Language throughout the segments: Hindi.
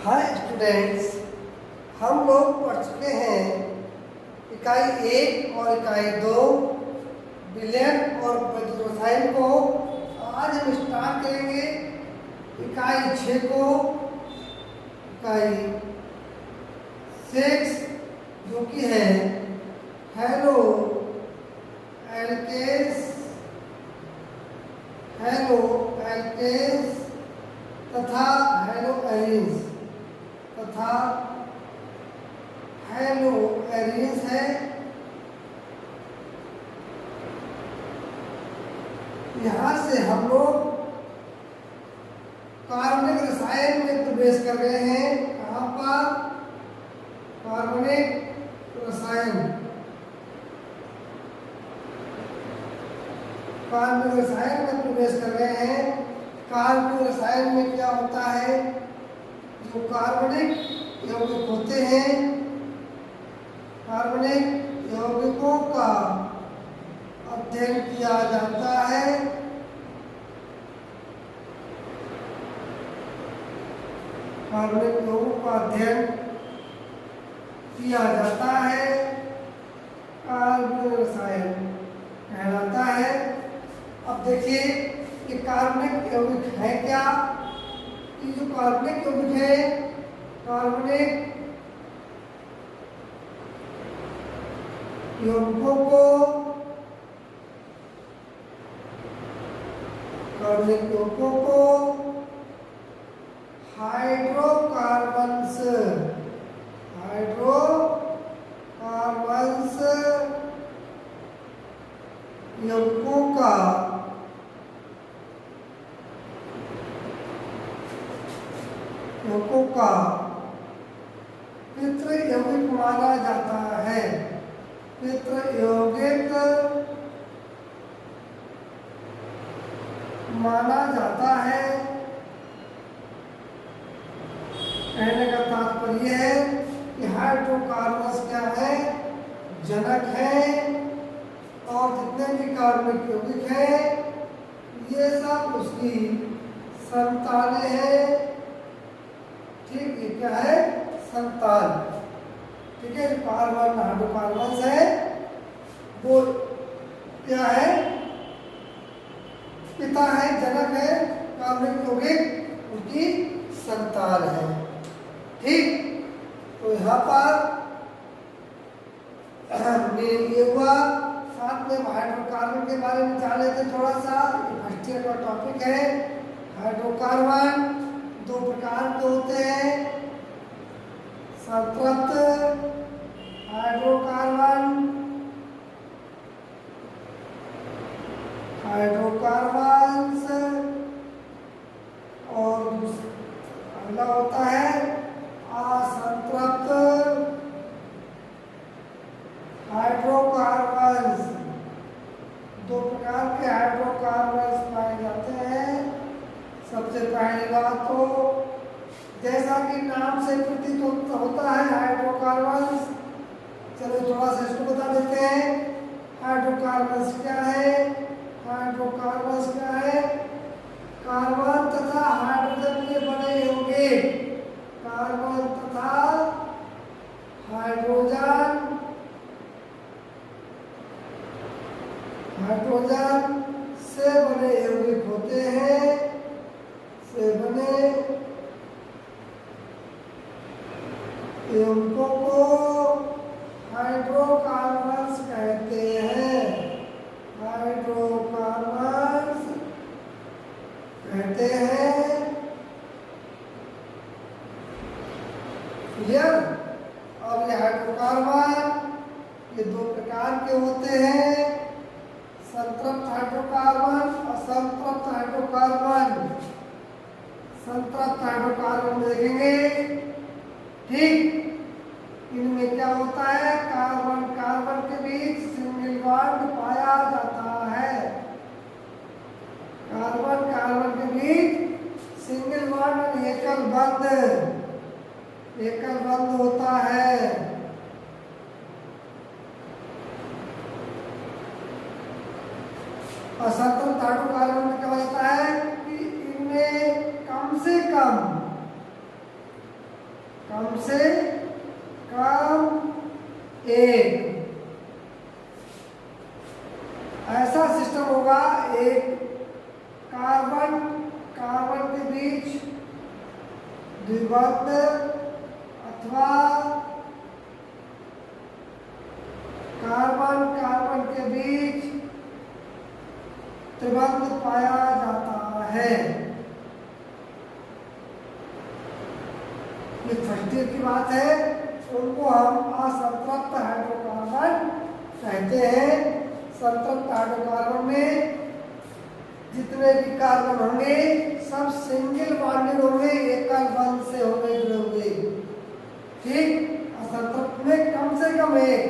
हाय स्टूडेंट्स, हम लोग पढ़ चुके हैं इकाई 1 और इकाई 2 विलयन और रसायन को। आज हम स्टार्ट करेंगे इकाई 6 को, इकाई 6 जो कि है हेलो एल्केस तथा हेलो एरीन्स है। यहाँ से हम लोग कार्बनिक रसायन में प्रवेश कर गए हैं। कहाँ पर? कार्बनिक रसायन में प्रवेश कर गए हैं। कार्बनिक रसायन में क्या होता है? जो कार्बनिक यौगिक होते हैं, कार्बनिक यौगिकों का अध्ययन किया जाता है। कार्बनिक यौगिकों का अध्ययन किया जाता है, कार्बनिक रसायन कहलाता है। अब देखिए कि कार्बनिक यौगिक है क्या? कि जो कार्बनिक यौगिक है, कार्बनिक यौगिकों को हाइड्रोकार्बन्स यौगिकों का पितृ यौगिक माना जाता है। पितृ यौगिक माना जाता है। कहने का तात्पर्य है कि हाइड्रोकार्बन्स क्या है? जनक है। और जितने भी कार्बनिक यौगिक हैं, ये सब उसकी संतानें हैं। ठीक, ये क्या है? संतान। ठीक है, कार्बन हाइड्रोकार्बन्स है, वो क्या है? पिता है, जनक है। कार्बनिक यौगिक उनकी संतान है। ठीक, तो यहाँ पर ये हुआ। साथ में हाइड्रोकार्बन के बारे में जान लेते थोड़ा सा। फर्स्ट ईयर का टॉपिक है। हाइड्रोकार्बन दो प्रकार के होते हैं। संतृप्त हाइड्रोकार्बन और अगला होता है असंतृप्त हाइड्रोकार्बन्स। दो प्रकार के हाइड्रोकार्बन्स पाए जाते हैं। सबसे पहली बात तो जैसा कि नाम से प्रतीत होता है हाइड्रोकार्बन्स। चलो थोड़ा सा इसको बता देते हैं। हाइड्रोकार्बन्स क्या है? कार्बन तथा हाइड्रोजन के बने यौगिक। कार्बन तथा हाइड्रोजन से बने यौगिक होते हैं। यौगिकों को हाइड्रोकार्बन्स कहते हैं। क्लियर? और ये हाइड्रोकार्बन ये दो प्रकार के होते हैं। संतृप्त हाइड्रोकार्बन, असंतृप्त हाइड्रोकार्बन। संतृप्त हाइड्रोकार्बन देखेंगे। ठीक, इनमें क्या होता है? कार्बन के बीच सिंगल बॉन्ड पाया जाता है। कार्बन के बीच सिंगल बॉन्ड एकल बंध होता है। असंतुलित हाइड्रोकार्बन में क्या होता है कि इनमें कम से कम कम से कम एक, ऐसा सिस्टम होगा। एक कार्बन कार्बन के बीच द्विबंध अथवा कार्बन कार्बन के बीच त्रिबंध पाया जाता है। ये फर्स्ट ईयर की बात है। उनको हम असंतृप्त हाइड्रोकार्बन कहते हैं। संतृप्त हाइड्रोकार्बन में जितने भी कार्बन होंगे सब सिंगल बॉन्डेड होंगे, एकल बंध से होंगे, जुड़े हुए। ठीक। असंतृप्त में कम से कम एक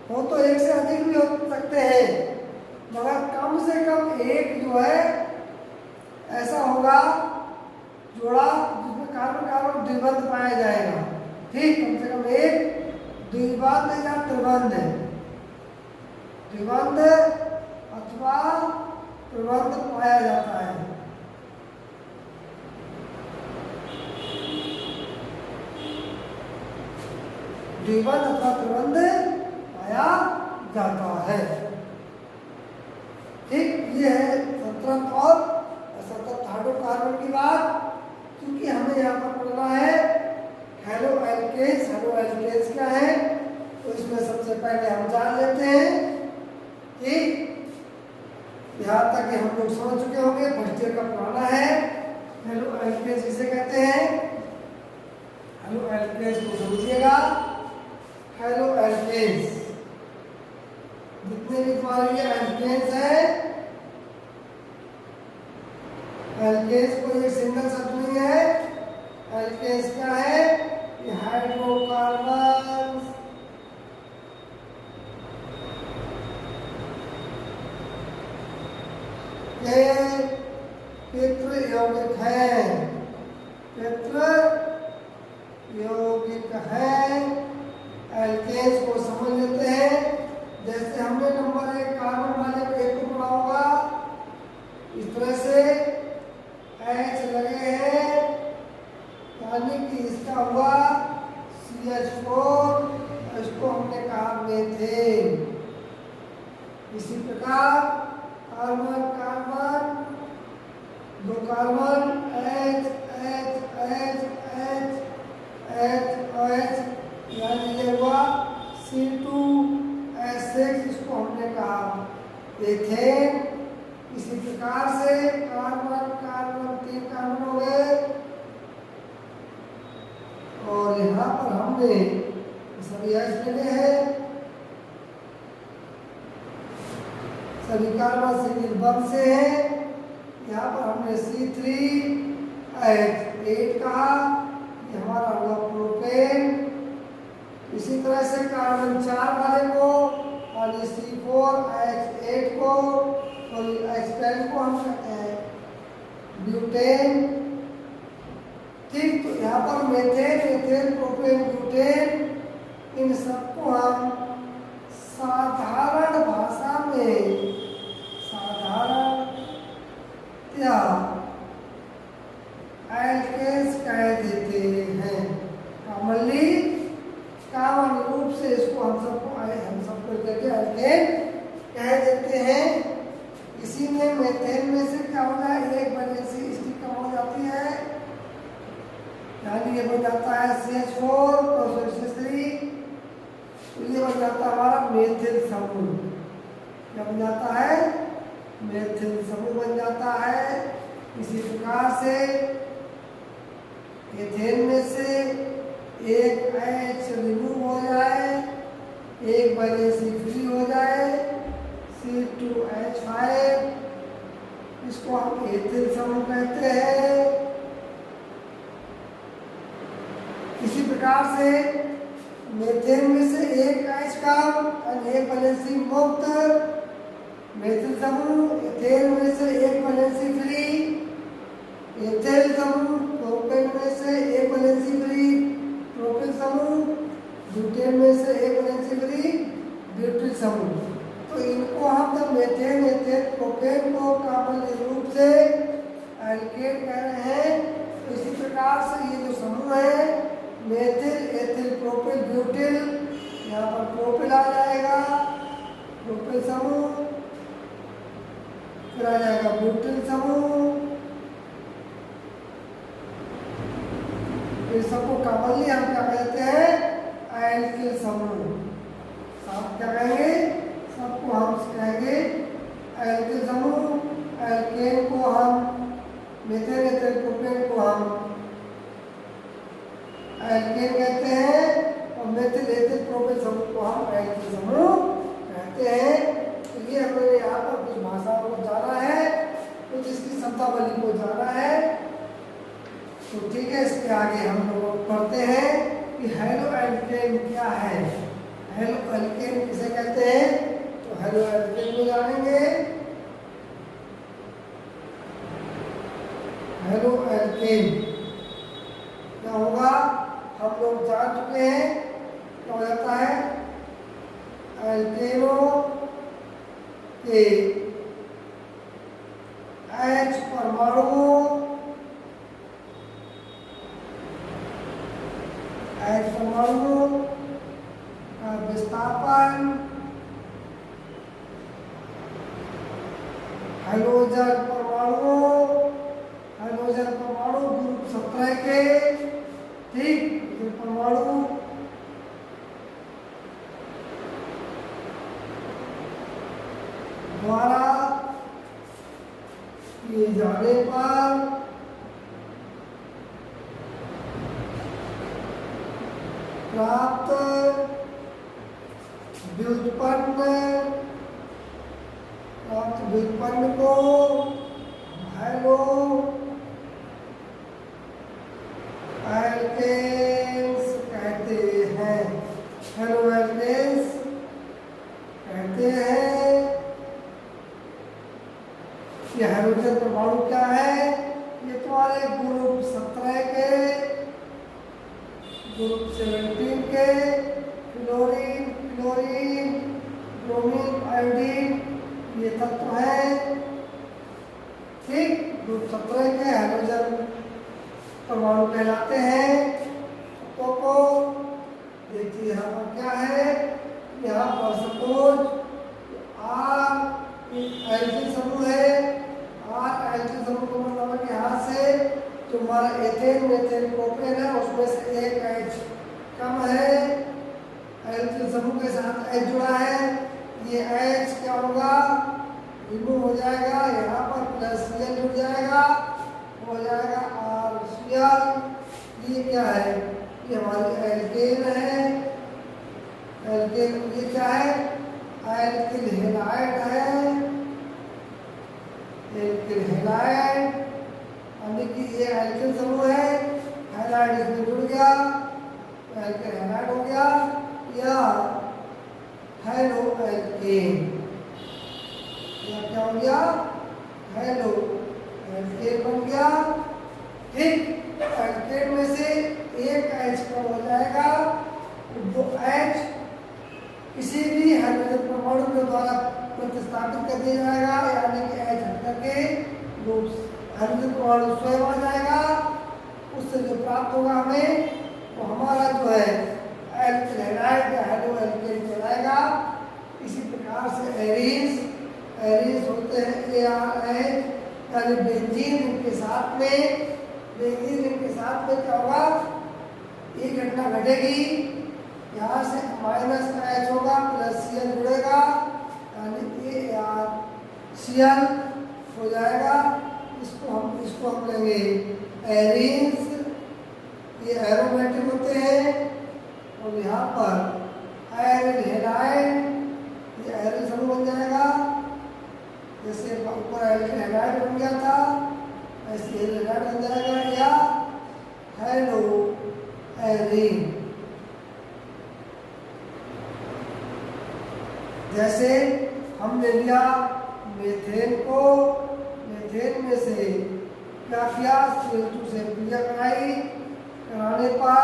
हो, तो एक से अधिक भी हो सकते हैं, मगर कम से कम एक जो है ऐसा होगा जोड़ा जिसमें कार्बन कार्बन द्विबंध पाया जाएगा। ठीक। कम से कम एक द्विबंध या त्रिबंध, द्विबंध अथवा त्रिबंध पाया जाता है। द्विबंध अथवा त्रिबंध पाया जाता है। ठीक। ये है संतृप्त और असंतृप्त हाइड्रोकार्बन की बात। क्योंकि हमें यहाँ पर पढ़ना है हेलो एल्केन्स। हेलो एल्केन्स क्या है, तो इसमें सबसे पहले हम जान लेते हैं कि यहाँ तक हम लोग समझ चुके होंगे। फर्स्ट ईयर का पढ़ाना है। हेलो एल्केन्स किसे कहते हैं? हेलो एल्केन्स को समझिएगा। हेलो एल्केन्स जितने भी तुम्हारे ये एल्केन्स है, एल्केन्स कोई एक सिंगल शब्द नहीं है। एल्केन्स क्या है? ये हाइड्रोकार्बन के पितृ यौगिक है, पितृ यौगिक है। एल्केन्स को समझ लेते हैं। जैसे हमने नंबर एक कार्बन वाले को एक को पढ़ा होगा, इस तरह से H लगे हैं, यानी कि इसका हुआ CH4, इसको हमने कहा मीथेन। इसी प्रकार कार्बन कार्बन दो carbon H H H H H H, यानी ये हुआ C2H6, इसको हमने कहा एथेन। इसी प्रकार से कार्बन कार्बन तीन कार्बन हो गए, और यहाँ पर हमने सभी H लेने हैं। सभी कार्बन सिंगल बंध से हैं। यहाँ पर हमने C3H8 कहा, ये हमारा हुआ प्रोपेन। इसी तरह से कार्बन 4 वाले को यानी C4H8 को और H10 को हम कहते हैं ब्यूटेन। ठीक। तो यहाँ पर मेथेन, एथेन, प्रोपेन, ब्यूटेन, इन सबको हम साधारण भाषा में साधारण या एल्केन्स कह देते हैं। कॉमनली कॉमन रूप से इसको हम सबको करके एल्केन कह देते हैं। इसी में मेथेन में से क्या होता है, एक वैलेंसी इसकी कम हो जाती है, यानी ये बन जाता है CH4 और CH3, तो ये बन जाता है हमारा मेथिल समूह। क्या बन जाता है? मेथिल समूह बन जाता है। इसी प्रकार से एथेन में से एक H रिमूव हो जाए, एक वैलेंसी फ्री हो जाए, C2H5, इसको हम एथिल समूह कहते हैं। इसी प्रकार से मेथेन में से एक H का और एक वैलेंसी मुक्त मेथिल समूह, एथेन में से एक वैलेंसी फ्री एथिल समूह, प्रोपेन में से एक वैलेंसी फ्री प्रोपेन समूह, ब्यूटेन में से एक वैलेंसी फ्री ब्यूटिल समूह। तो इनको हम जब मेथेन एथेन प्रोपेन को कॉमन रूप से एल्केन कह रहे हैं। तो इसी प्रकार से ये जो समूह है मेथिल एथिल प्रोपिल ब्यूटिल, यहाँ पर प्रोपिल आ जाएगा, प्रोपिल समूह, फिर आ जाएगा ब्यूटिल समूह, फिर सबको कॉमनली हम क्या कहते हैं, एल्किल समूह। सब क्या कहेंगे, सबको हम कहेंगे एल्किल समूह। एल्केन को हम, मेथिल एथिल प्रोपेन को हम एल्केन कहते हैं और मेथिल एथिल प्रोपेन समूह को हम एल्किल समूह कहते हैं। तो ये हमें यहाँ पर कुछ भाषाओं को जाना है, कुछ इसकी शब्दावली को जाना है। तो ठीक है, इसके आगे हम लोग पढ़ते हैं कि हेलो एल्केन क्या है। हेलो एल्केन किसे कहते हैं, तो हेलो एल्केन को जानेंगे। हेलो एल्केन क्या होगा, हम लोग जान चुके हैं क्या हो जाता है। एल्केनों के H परमाणु, H परमाणु का विस्थापन हाइड्रोजन परमाणु, हाइड्रोजन परमाणु ग्रुप 17 के, ठीक, ये परमाणु द्वारा किए जाने पर प्राप्त व्युत्पन्न को हेलो एल्केन्स कहते हैं। हेलो एल्केन्स कहते हैं। ये हाइड्रोजन परमाणु क्या है, ये तुम्हारे ग्रुप 17 के, ग्रुप 17 के फ्लोरीन, क्लोरीन, ब्रोमीन, आयोडीन ये तत्व है, ठीक, ग्रुप 17 के हाइड्रोजन परमाणु कहलाते हैं। तत्वों को देखिए यहाँ पर क्या है, यहाँ पर सपोज R एल्किल समूह है। R एल्किल समूह को मतलब कि यहाँ से जो हमारा एथेन मेथेन प्रोपेन है उसमें से एक H कम है, एल्किल समूह के साथ H जुड़ा है, ये H क्या होगा, रिमूव हो जाएगा, यहाँ पर प्लस Cl जुड़ जाएगा, हो जाएगा RCl। ये क्या है, ये हमारी एल्केन है। एल्केन ये क्या है, एल्किल हैलाइड है, एल्किल हैलाइड, यानी कि ये एल्किल समूह है, हैलाइड इसमें जुड़ गया, एल्किल हैलाइड हो गया, या हेलो एल्केन, या क्या हो गया, हेलो एल्केन बन गया, ठीक। एल्केन में से एक H कम हो जाएगा, वो H किसी भी हाइड्रोजन परमाणु के द्वारा प्रतिस्थापित कर दिया जाएगा, यानी कि H हट करके जो हाइड्रोजन परमाणु स्वयं आ जाएगा, उससे जो प्राप्त होगा हमें, तो हमारा जो है एल्किल हैलाइड या हेलो एल्केन कहलाएगा। इसी प्रकार से एरीन्स, एरीन्स होते हैं ARH, यानी बेंजीन रिंग के साथ में, बेंजीन रिंग के साथ में क्या होगा, एक घटना घटेगी, यहाँ से -H होगा, प्लस Cl जुड़ेगा, यानी ArCl हो जाएगा। इसको हम लेंगे एरीन्स, ये एरोमेटिक होते हैं, और यहाँ पर एरिल हैलाइड, ये एरिल समूह बन जाएगा, जैसे ऊपर एल्किल हैलाइड बन गया था ऐसे एरिल हैलाइड बन जाएगा, या हेलो एरीन। जैसे हमने लिया मेथेन को, मेथेन में से क्या किया, CO2 से क्रिया कराई, कराने पर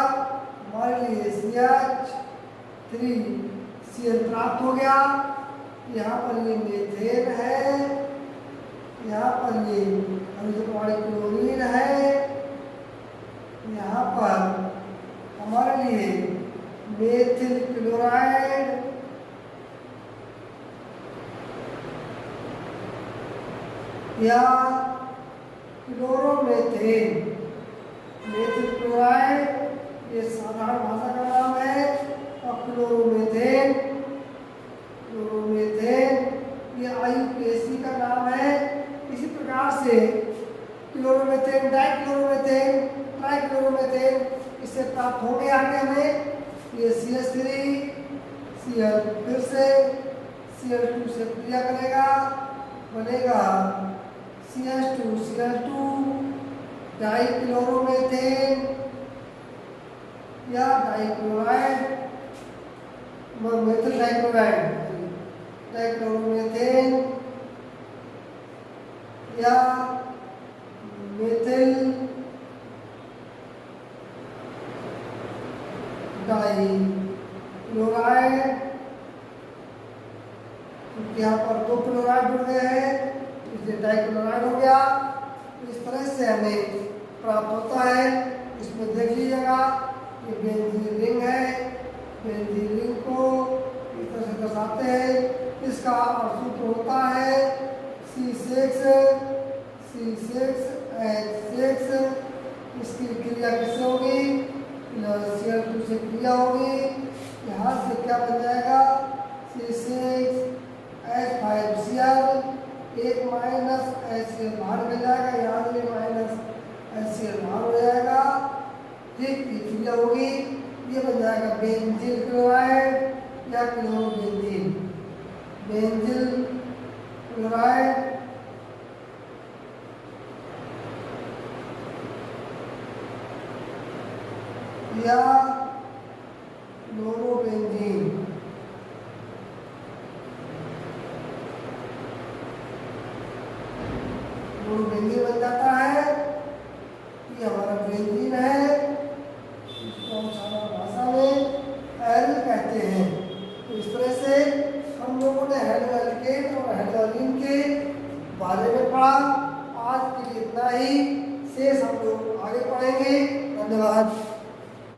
हमारे लिए CH3Cl प्राप्त हो गया। यहाँ पर ये मेथेन है, यहाँ पर ये हाइड्रोजन क्लोरीन है, यहाँ पर हमारे लिए मेथिल क्लोराइड या क्लोरोमेथेन। मेथिल क्लोराइड ये साधारण भाषा का नाम है और क्लोरोमेथेन ये IUPAC का नाम है। इसी प्रकार से क्लोरोमेथेन, डाइक्लोरोमेथेन, ट्राइक्लोरोमेथेन इससे प्राप्त हो गया आगे हमें ये CH3 Cl फिर से Cl2 से क्रिया करेगा, बनेगा CH2Cl2 डाइक्लोरोमेथेन या डाइक्लोराइड, मेथिल डाइक्लोराइड, डाइक्लोरोमेथेन या मेथिल डाइक्लोराइड। यहाँ पर 2 क्लोराइड जुड़ गए हैं इसलिए डाइक्लोराइड हो गया। इस तरह से हमें प्राप्त होता है। इसमें देख लीजिएगा ये बेंजीन रिंग है, बेंजीन रिंग को इस तरह से दर्शाते हैं। इसका सूत्र होता है C6H6। इसकी क्रिया किससे होगी? Cl2 से क्रिया होगी। यहाँ से क्या बन जाएगा? C6H5Cl, एक माइनस HCl बाहर मिल जाएगा, यहाँ से माइनस HCl बाहर हो जाएगा। ठीक ये क्रिया होगी, ये बन जाएगा बेंजील क्लोराइड या क्लोरोबेंजीन। बेंजील क्लोराइड या क्लोरोबेंजीन। क्लोरोबेंजीन बन जाता है। ये हमारा बेंजीन है, इसको हम साधारण भाषा में एल कहते हैं। तो इस तरह से हम लोगों ने हेलोएल्केन और हेलोअलीन के बारे में पढ़ा। आज के लिए इतना ही, शेष हम लोग आगे पढ़ेंगे। धन्यवाद।